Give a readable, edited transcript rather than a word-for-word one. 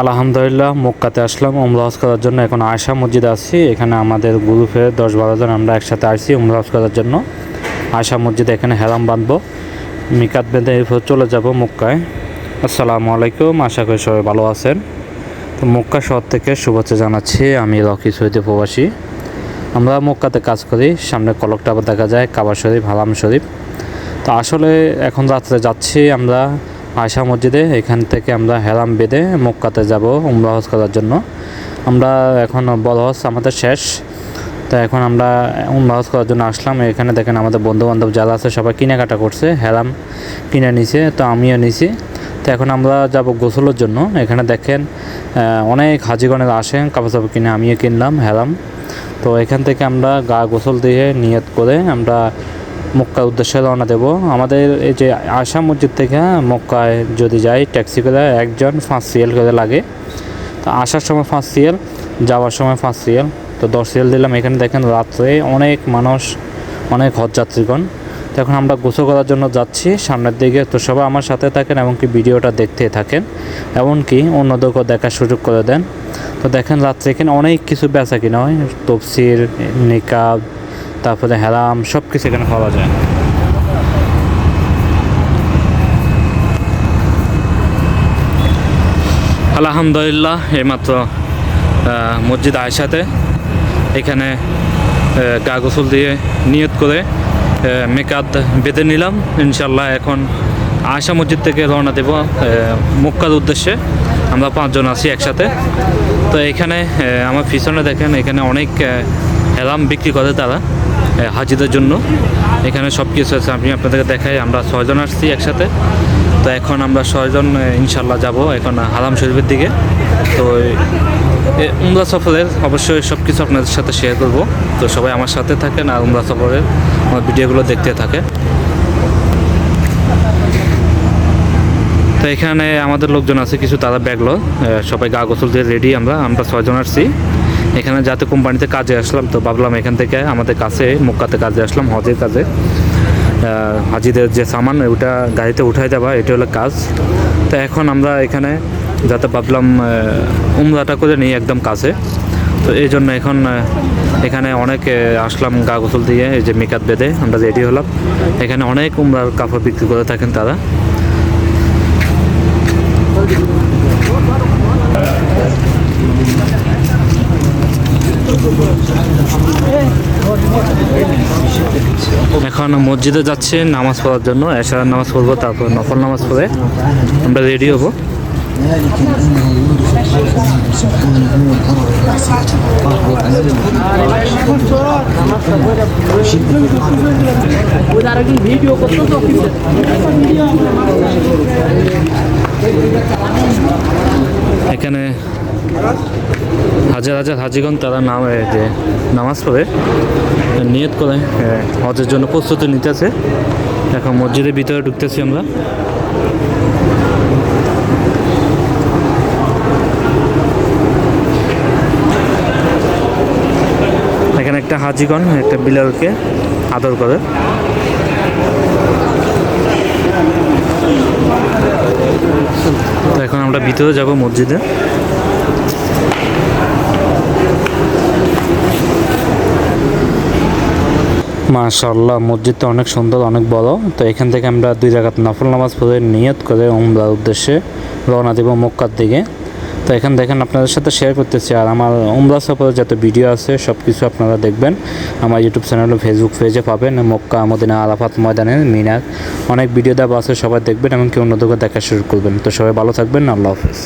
আলহামদুলিল্লাহ মক্কাতে আসলাম উমরা হজ করার জন্য। এখন আয়েশা মসজিদে আছি। এখানে আমাদের গ্রুপে 10-12 জন আমরা একসাথে আসছি উমরা হজ করার জন্য। আয়েশা মসজিদে এখানে হেরাম বাঁধবো, মিকাত বেঁধে এরপর চলে যাব মক্কায়। আসসালামু আলাইকুম, আশা করি সবাই ভালো আছেন। তো মক্কা শহর থেকে শুভেচ্ছা জানাচ্ছি, আমি রকি সৈয়দ প্রবাসী। আমরা মক্কাতে কাজ করি। সামনে কলক টাওয়ার দেখা যায়, কাবা শরীফ, হারাম শরীফ। তো আসলে এখন রাত্রে যাচ্ছি আমরা আয়েশা মসজিদে। এখান থেকে আমরা হেরাম বেঁধে মক্কাতে যাব উমরা হজ করার জন্য। আমরা এখন বড় হজ আমাদের শেষ, তো এখন আমরা উমরা হজ করার জন্য আসলাম। এখানে দেখেন আমাদের বন্ধুবান্ধব যারা আছে সবাই কেনাকাটা করছে, হেরাম কিনে নিছে, তো আমিও নিছি। তো এখন আমরা যাব গোসলের জন্য। এখানে দেখেন অনেক হাজিগণের আসেন, কাপড় চাপড় কিনে আমিও কিনলাম হেরাম। তো এখান থেকে আমরা গা গোসল দিয়ে নিয়ত করে আমরা মক্কার উদ্দেশ্যে রওনা দেব। আমাদের এই যে আয়েশা মসজিদ থেকে মক্কায় যদি যাই ট্যাক্সি করে একজন 5 রিয়াল করে লাগে। তো আসার সময় 5 রিয়াল, যাওয়ার সময় 5 রিয়াল, তো 10 রিয়াল দিলাম। এখানে দেখেন রাত্রে অনেক মানুষ, অনেক হজযাত্রীগণ। তো এখন আমরা গোসল করার জন্য যাচ্ছি সামনের দিকে। তো সবাই আমার সাথে থাকেন, এমনকি ভিডিওটা দেখতে থাকেন, এমনকি অন্যদেরকেও দেখার সুযোগ করে দেন। তো দেখেন রাত্রে এখানে অনেক কিছু বেচা কিনা হয়, তফসির, নিকাব, তারপরে হেরাম, সব কিছু এখানে পাওয়া যায়। আলহামদুলিল্লাহ এইমাত্র মসজিদ আয়েশাতে এখানে গা গোসল দিয়ে নিয়ত করে মেকাত বেঁধে নিলাম। ইনশাল্লাহ এখন আয়েশা মসজিদ থেকে রওনা দেব মক্কার উদ্দেশ্যে। আমরা 5 জন আছি একসাথে। তো এখানে আমার পিছনে দেখেন এখানে অনেক হেরাম বিক্রি করে তারা হাজিদের জন্য। এখানে সব কিছু আছে, আমি আপনাদেরকে দেখাই। আমরা 6 জন আসছি একসাথে। তো এখন আমরা 6 জন ইনশাল্লাহ যাব এখন হারাম শরীফের দিকে। তো উমরা সফরের অবশ্যই সব কিছু আপনাদের সাথে শেয়ার করব। তো সবাই আমার সাথে থাকেন আর উমরা সফরের আমার ভিডিওগুলো দেখতে থাকে। তো এখানে আমাদের লোকজন আছে কিছু, তারা ব্যাগলো সবাই গা গোসল দিয়ে রেডি। আমরা 6 জন আসছি এখানে, যাতে কোম্পানিতে কাজে আসলাম। তো ভাবলাম এখান থেকে আমাদের কাছে মক্কাতে কাজে আসলাম, হজের কাজে। হাজিদের যে সামান ওটা গাড়িতে উঠাই দেওয়া, এটা হলো কাজ। তো এখন আমরা এখানে যাতে ভাবলাম উমরাটা করে নিই একদম কাছে। তো এই জন্য এখন এখানে অনেক আসলাম গা গোসল দিয়ে, এই যে মিকাত বেঁধে আমরা রেডি হলাম। এখানে অনেক উমরার কাপড় বিক্রি করে থাকেন তারা। এখন মসজিদে যাচ্ছে নামাজ পড়ার জন্য, এশার নামাজ পড়বো, তারপর নফল নামাজ পড়ে আমরা রেডি হব। এখানে হাজার হাজার হাজিগণ তারা যে নামাজ পড়ে নিয়ত করে হজের জন্য প্রস্তুতি নিতেছে। এখন মসজিদের ভিতরে ঢুকতেছি আমরা। এখানে একটা হাজিগণ একটা বিলালকে আদর করে। তো এখন আমরা ভিতরে যাব মসজিদে। মাশাআল্লাহ মসজিদটা অনেক সুন্দর, অনেক বড়। তো এখান থেকে আমরা 2 রাকাত নফল নামাজ পড়ে নিয়ত করে উমরার উদ্দেশ্যে রওনা দেব মক্কার দিকে। তো এখান দেখেন আপনাদের সাথে শেয়ার করতেছি। আর আমার উমরা সফরের যত ভিডিও আছে সব কিছু আপনারা দেখবেন আমার ইউটিউব চ্যানেল ও ফেসবুক পেজে পাবেন। মক্কা, মদিনা, আরাফাত ময়দানের মিনার অনেক ভিডিও দেওয়া আছে, সবাই দেখবেন, এমনকি অন্যদেরকে দেখা শুরু করবেন। তো সবাই ভালো থাকবেন, আল্লাহ হাফেজ।